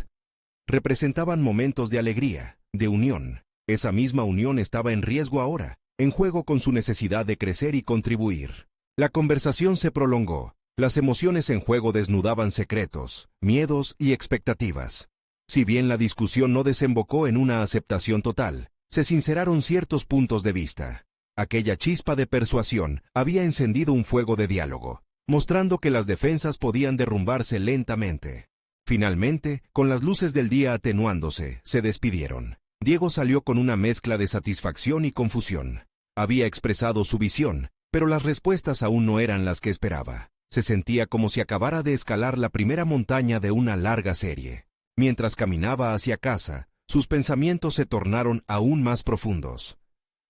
Representaban momentos de alegría, de unión. Esa misma unión estaba en riesgo ahora, en juego con su necesidad de crecer y contribuir. La conversación se prolongó. Las emociones en juego desnudaban secretos, miedos y expectativas. Si bien la discusión no desembocó en una aceptación total, se sinceraron ciertos puntos de vista. Aquella chispa de persuasión había encendido un fuego de diálogo, mostrando que las defensas podían derrumbarse lentamente. Finalmente, con las luces del día atenuándose, se despidieron. Diego salió con una mezcla de satisfacción y confusión. Había expresado su visión, pero las respuestas aún no eran las que esperaba. Se sentía como si acabara de escalar la primera montaña de una larga serie. Mientras caminaba hacia casa, sus pensamientos se tornaron aún más profundos.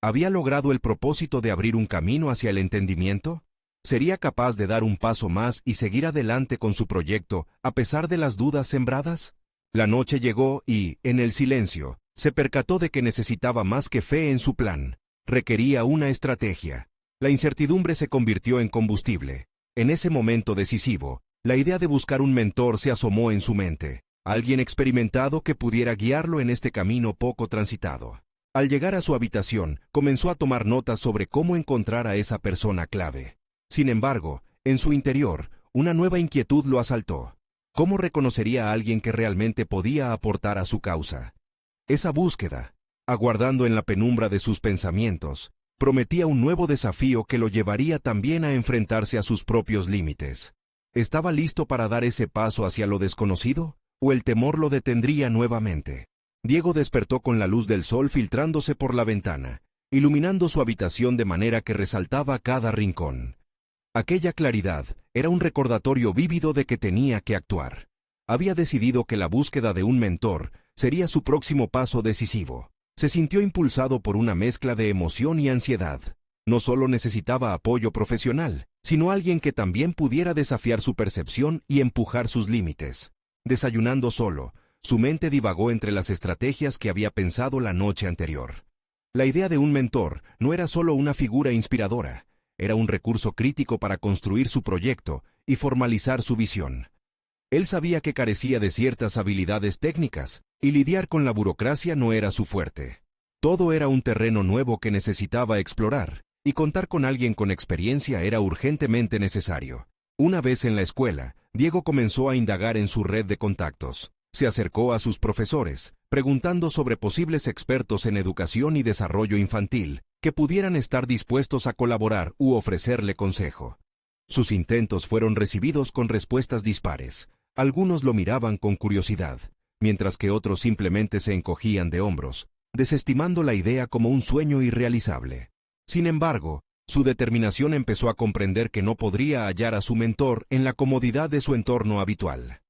¿Había logrado el propósito de abrir un camino hacia el entendimiento? ¿Sería capaz de dar un paso más y seguir adelante con su proyecto a pesar de las dudas sembradas? La noche llegó y, en el silencio, se percató de que necesitaba más que fe en su plan. Requería una estrategia. La incertidumbre se convirtió en combustible. En ese momento decisivo, la idea de buscar un mentor se asomó en su mente. Alguien experimentado que pudiera guiarlo en este camino poco transitado. Al llegar a su habitación, comenzó a tomar notas sobre cómo encontrar a esa persona clave. Sin embargo, en su interior, una nueva inquietud lo asaltó. ¿Cómo reconocería a alguien que realmente podía aportar a su causa? Esa búsqueda, aguardando en la penumbra de sus pensamientos, prometía un nuevo desafío que lo llevaría también a enfrentarse a sus propios límites. ¿Estaba listo para dar ese paso hacia lo desconocido? ¿O el temor lo detendría nuevamente? Diego despertó con la luz del sol filtrándose por la ventana, iluminando su habitación de manera que resaltaba cada rincón. Aquella claridad era un recordatorio vívido de que tenía que actuar. Había decidido que la búsqueda de un mentor sería su próximo paso decisivo. Se sintió impulsado por una mezcla de emoción y ansiedad. No solo necesitaba apoyo profesional, sino alguien que también pudiera desafiar su percepción y empujar sus límites. Desayunando solo, su mente divagó entre las estrategias que había pensado la noche anterior. La idea de un mentor no era solo una figura inspiradora, era un recurso crítico para construir su proyecto y formalizar su visión. Él sabía que carecía de ciertas habilidades técnicas, y lidiar con la burocracia no era su fuerte. Todo era un terreno nuevo que necesitaba explorar, y contar con alguien con experiencia era urgentemente necesario. Una vez en la escuela, Diego comenzó a indagar en su red de contactos. Se acercó a sus profesores, preguntando sobre posibles expertos en educación y desarrollo infantil, que pudieran estar dispuestos a colaborar u ofrecerle consejo. Sus intentos fueron recibidos con respuestas dispares. Algunos lo miraban con curiosidad, mientras que otros simplemente se encogían de hombros, desestimando la idea como un sueño irrealizable. Sin embargo, su determinación empezó a comprender que no podría hallar a su mentor en la comodidad de su entorno habitual.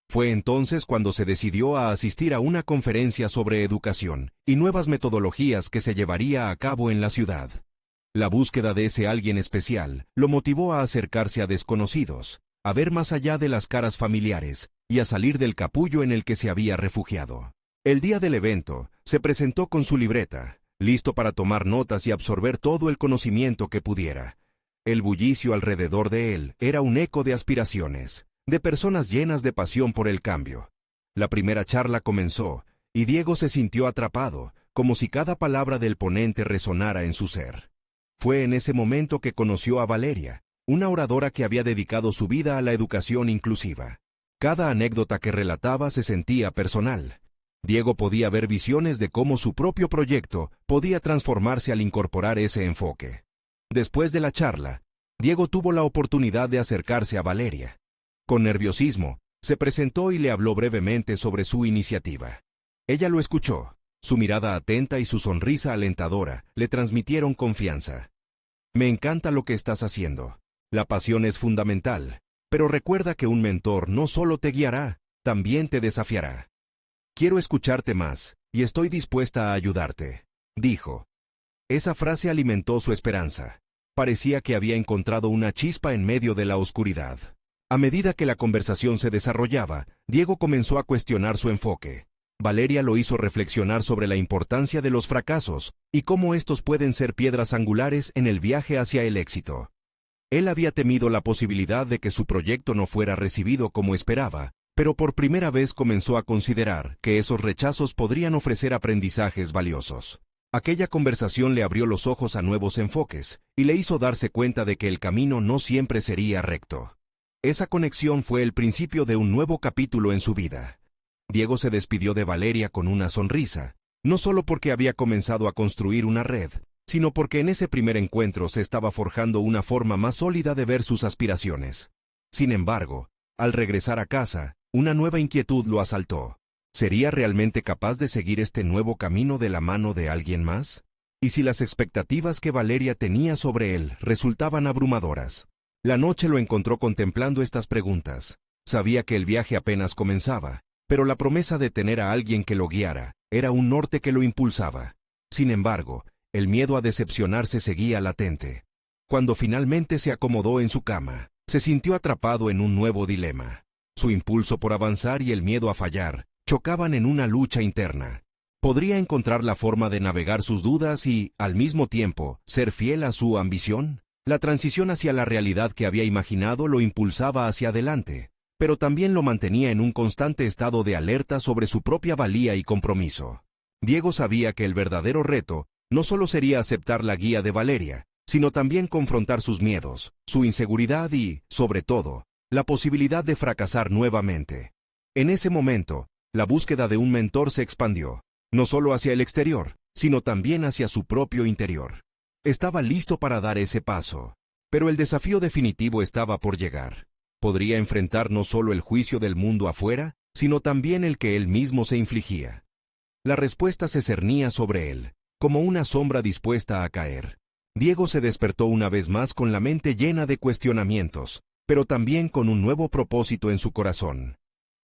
Fue entonces cuando se decidió a asistir a una conferencia sobre educación y nuevas metodologías que se llevaría a cabo en la ciudad. La búsqueda de ese alguien especial lo motivó a acercarse a desconocidos, a ver más allá de las caras familiares y a salir del capullo en el que se había refugiado. El día del evento, se presentó con su libreta, listo para tomar notas y absorber todo el conocimiento que pudiera. El bullicio alrededor de él era un eco de aspiraciones, de personas llenas de pasión por el cambio. La primera charla comenzó, y Diego se sintió atrapado, como si cada palabra del ponente resonara en su ser. Fue en ese momento que conoció a Valeria, una oradora que había dedicado su vida a la educación inclusiva. Cada anécdota que relataba se sentía personal. Diego podía ver visiones de cómo su propio proyecto podía transformarse al incorporar ese enfoque. Después de la charla, Diego tuvo la oportunidad de acercarse a Valeria. Con nerviosismo, se presentó y le habló brevemente sobre su iniciativa. Ella lo escuchó. Su mirada atenta y su sonrisa alentadora le transmitieron confianza. Me encanta lo que estás haciendo. La pasión es fundamental, pero recuerda que un mentor no solo te guiará, también te desafiará. Quiero escucharte más, y estoy dispuesta a ayudarte, dijo. Esa frase alimentó su esperanza. Parecía que había encontrado una chispa en medio de la oscuridad. A medida que la conversación se desarrollaba, Diego comenzó a cuestionar su enfoque. Valeria lo hizo reflexionar sobre la importancia de los fracasos y cómo estos pueden ser piedras angulares en el viaje hacia el éxito. Él había temido la posibilidad de que su proyecto no fuera recibido como esperaba, pero por primera vez comenzó a considerar que esos rechazos podrían ofrecer aprendizajes valiosos. Aquella conversación le abrió los ojos a nuevos enfoques y le hizo darse cuenta de que el camino no siempre sería recto. Esa conexión fue el principio de un nuevo capítulo en su vida. Diego se despidió de Valeria con una sonrisa, no solo porque había comenzado a construir una red, sino porque en ese primer encuentro se estaba forjando una forma más sólida de ver sus aspiraciones. Sin embargo, al regresar a casa, una nueva inquietud lo asaltó. ¿Sería realmente capaz de seguir este nuevo camino de la mano de alguien más? ¿Y si las expectativas que Valeria tenía sobre él resultaban abrumadoras? La noche lo encontró contemplando estas preguntas. Sabía que el viaje apenas comenzaba, pero la promesa de tener a alguien que lo guiara era un norte que lo impulsaba. Sin embargo, el miedo a decepcionarse seguía latente. Cuando finalmente se acomodó en su cama, se sintió atrapado en un nuevo dilema. Su impulso por avanzar y el miedo a fallar chocaban en una lucha interna. ¿Podría encontrar la forma de navegar sus dudas y, al mismo tiempo, ser fiel a su ambición? La transición hacia la realidad que había imaginado lo impulsaba hacia adelante, pero también lo mantenía en un constante estado de alerta sobre su propia valía y compromiso. Diego sabía que el verdadero reto no solo sería aceptar la guía de Valeria, sino también confrontar sus miedos, su inseguridad y, sobre todo, la posibilidad de fracasar nuevamente. En ese momento, la búsqueda de un mentor se expandió, no solo hacia el exterior, sino también hacia su propio interior. Estaba listo para dar ese paso, pero el desafío definitivo estaba por llegar. Podría enfrentar no solo el juicio del mundo afuera, sino también el que él mismo se infligía. La respuesta se cernía sobre él, como una sombra dispuesta a caer. Diego se despertó una vez más con la mente llena de cuestionamientos, pero también con un nuevo propósito en su corazón.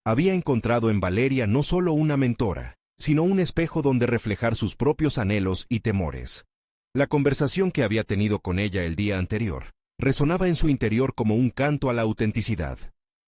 Había encontrado en Valeria no solo una mentora, sino un espejo donde reflejar sus propios anhelos y temores. La conversación que había tenido con ella el día anterior resonaba en su interior como un canto a la autenticidad.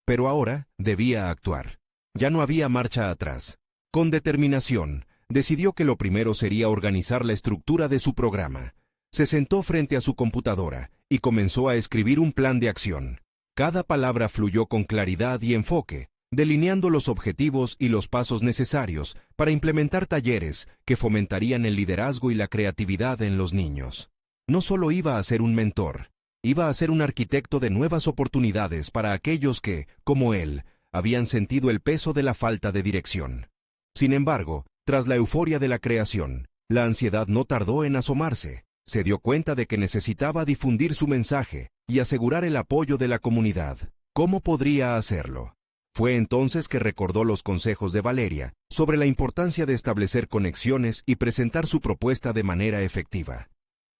Pero ahora debía actuar. Ya no había marcha atrás. Con determinación, decidió que lo primero sería organizar la estructura de su programa. Se sentó frente a su computadora y comenzó a escribir un plan de acción. Cada palabra fluyó con claridad y enfoque, delineando los objetivos y los pasos necesarios para implementar talleres que fomentarían el liderazgo y la creatividad en los niños. No solo iba a ser un mentor, iba a ser un arquitecto de nuevas oportunidades para aquellos que, como él, habían sentido el peso de la falta de dirección. Sin embargo, tras la euforia de la creación, la ansiedad no tardó en asomarse. Se dio cuenta de que necesitaba difundir su mensaje y asegurar el apoyo de la comunidad. ¿Cómo podría hacerlo? Fue entonces que recordó los consejos de Valeria sobre la importancia de establecer conexiones y presentar su propuesta de manera efectiva.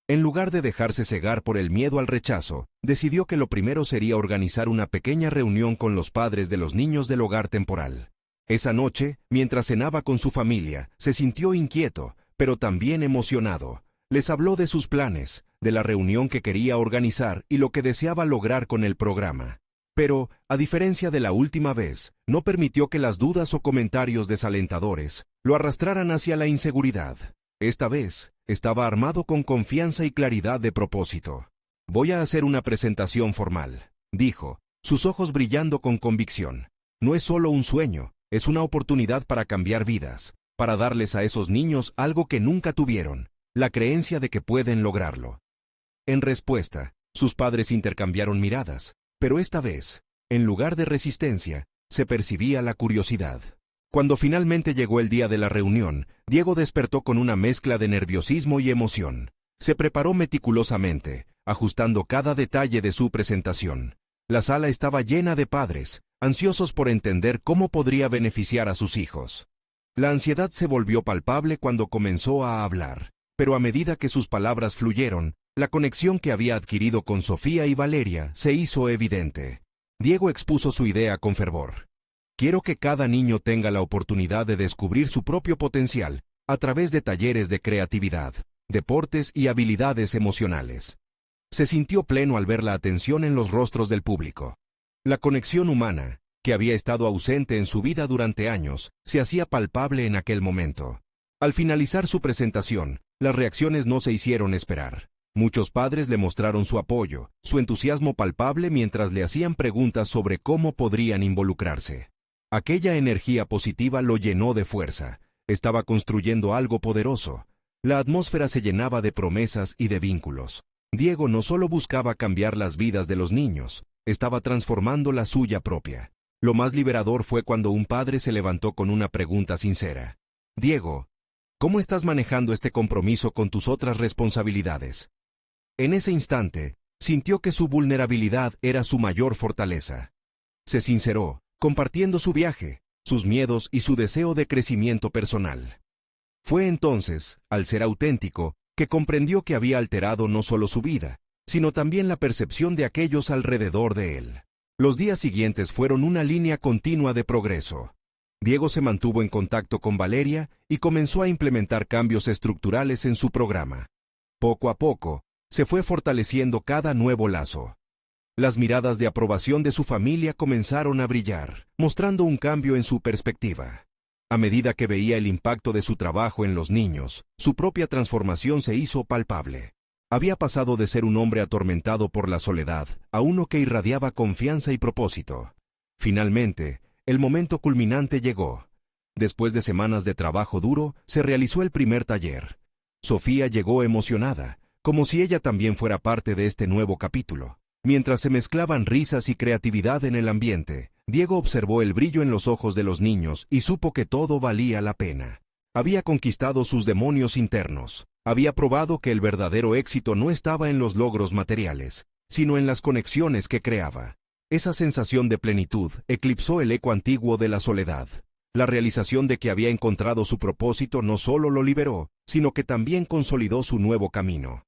En lugar de dejarse cegar por el miedo al rechazo, decidió que lo primero sería organizar una pequeña reunión con los padres de los niños del hogar temporal. Esa noche, mientras cenaba con su familia, se sintió inquieto, pero también emocionado. Les habló de sus planes, de la reunión que quería organizar y lo que deseaba lograr con el programa. Pero, a diferencia de la última vez, no permitió que las dudas o comentarios desalentadores lo arrastraran hacia la inseguridad. Esta vez, estaba armado con confianza y claridad de propósito. «Voy a hacer una presentación formal», dijo, sus ojos brillando con convicción. «No es solo un sueño, es una oportunidad para cambiar vidas, para darles a esos niños algo que nunca tuvieron, la creencia de que pueden lograrlo». En respuesta, sus padres intercambiaron miradas, pero esta vez, en lugar de resistencia, se percibía la curiosidad. Cuando finalmente llegó el día de la reunión, Diego despertó con una mezcla de nerviosismo y emoción. Se preparó meticulosamente, ajustando cada detalle de su presentación. La sala estaba llena de padres, ansiosos por entender cómo podría beneficiar a sus hijos. La ansiedad se volvió palpable cuando comenzó a hablar, pero a medida que sus palabras fluyeron, la conexión que había adquirido con Sofía y Valeria se hizo evidente. Diego expuso su idea con fervor. Quiero que cada niño tenga la oportunidad de descubrir su propio potencial a través de talleres de creatividad, deportes y habilidades emocionales. Se sintió pleno al ver la atención en los rostros del público. La conexión humana, que había estado ausente en su vida durante años, se hacía palpable en aquel momento. Al finalizar su presentación, las reacciones no se hicieron esperar. Muchos padres le mostraron su apoyo, su entusiasmo palpable mientras le hacían preguntas sobre cómo podrían involucrarse. Aquella energía positiva lo llenó de fuerza. Estaba construyendo algo poderoso. La atmósfera se llenaba de promesas y de vínculos. Diego no solo buscaba cambiar las vidas de los niños, estaba transformando la suya propia. Lo más liberador fue cuando un padre se levantó con una pregunta sincera. Diego, ¿cómo estás manejando este compromiso con tus otras responsabilidades? En ese instante, sintió que su vulnerabilidad era su mayor fortaleza. Se sinceró, compartiendo su viaje, sus miedos y su deseo de crecimiento personal. Fue entonces, al ser auténtico, que comprendió que había alterado no solo su vida, sino también la percepción de aquellos alrededor de él. Los días siguientes fueron una línea continua de progreso. Diego se mantuvo en contacto con Valeria y comenzó a implementar cambios estructurales en su programa. Poco a poco, se fue fortaleciendo cada nuevo lazo. Las miradas de aprobación de su familia comenzaron a brillar, mostrando un cambio en su perspectiva. A medida que veía el impacto de su trabajo en los niños, su propia transformación se hizo palpable. Había pasado de ser un hombre atormentado por la soledad a uno que irradiaba confianza y propósito. Finalmente, el momento culminante llegó. Después de semanas de trabajo duro, se realizó el primer taller. Sofía llegó emocionada, como si ella también fuera parte de este nuevo capítulo. Mientras se mezclaban risas y creatividad en el ambiente, Diego observó el brillo en los ojos de los niños y supo que todo valía la pena. Había conquistado sus demonios internos. Había probado que el verdadero éxito no estaba en los logros materiales, sino en las conexiones que creaba. Esa sensación de plenitud eclipsó el eco antiguo de la soledad. La realización de que había encontrado su propósito no solo lo liberó, sino que también consolidó su nuevo camino.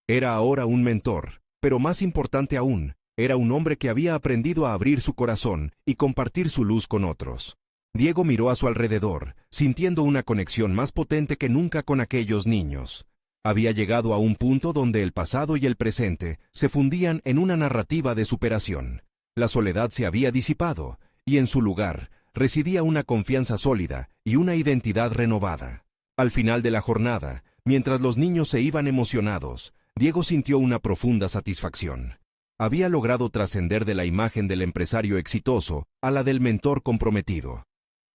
Era ahora un mentor, pero más importante aún, era un hombre que había aprendido a abrir su corazón y compartir su luz con otros. Diego miró a su alrededor, sintiendo una conexión más potente que nunca con aquellos niños. Había llegado a un punto donde el pasado y el presente se fundían en una narrativa de superación. La soledad se había disipado, y en su lugar residía una confianza sólida y una identidad renovada. Al final de la jornada, mientras los niños se iban emocionados, Diego sintió una profunda satisfacción. Había logrado trascender de la imagen del empresario exitoso a la del mentor comprometido.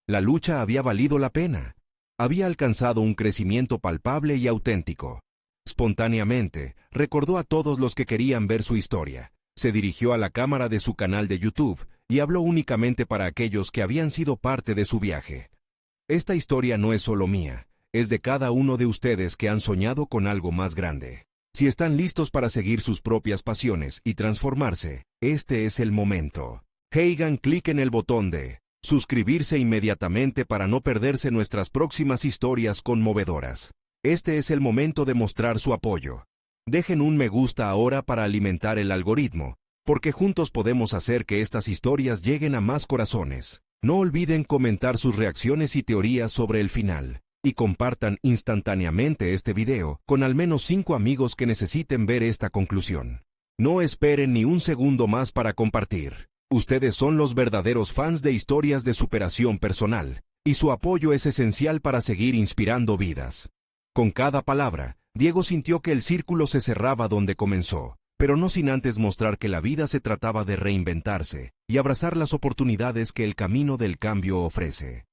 La lucha había valido la pena. Había alcanzado un crecimiento palpable y auténtico. Espontáneamente, recordó a todos los que querían ver su historia. Se dirigió a la cámara de su canal de YouTube y habló únicamente para aquellos que habían sido parte de su viaje. Esta historia no es solo mía, es de cada uno de ustedes que han soñado con algo más grande. Si están listos para seguir sus propias pasiones y transformarse, este es el momento. Hagan clic en el botón de suscribirse inmediatamente para no perderse nuestras próximas historias conmovedoras. Este es el momento de mostrar su apoyo. Dejen un me gusta ahora para alimentar el algoritmo, porque juntos podemos hacer que estas historias lleguen a más corazones. No olviden comentar sus reacciones y teorías sobre el final, y compartan instantáneamente este video con al menos 5 amigos que necesiten ver esta conclusión. No esperen ni un segundo más para compartir. Ustedes son los verdaderos fans de historias de superación personal, y su apoyo es esencial para seguir inspirando vidas. Con cada palabra, Diego sintió que el círculo se cerraba donde comenzó, pero no sin antes mostrar que la vida se trataba de reinventarse y abrazar las oportunidades que el camino del cambio ofrece.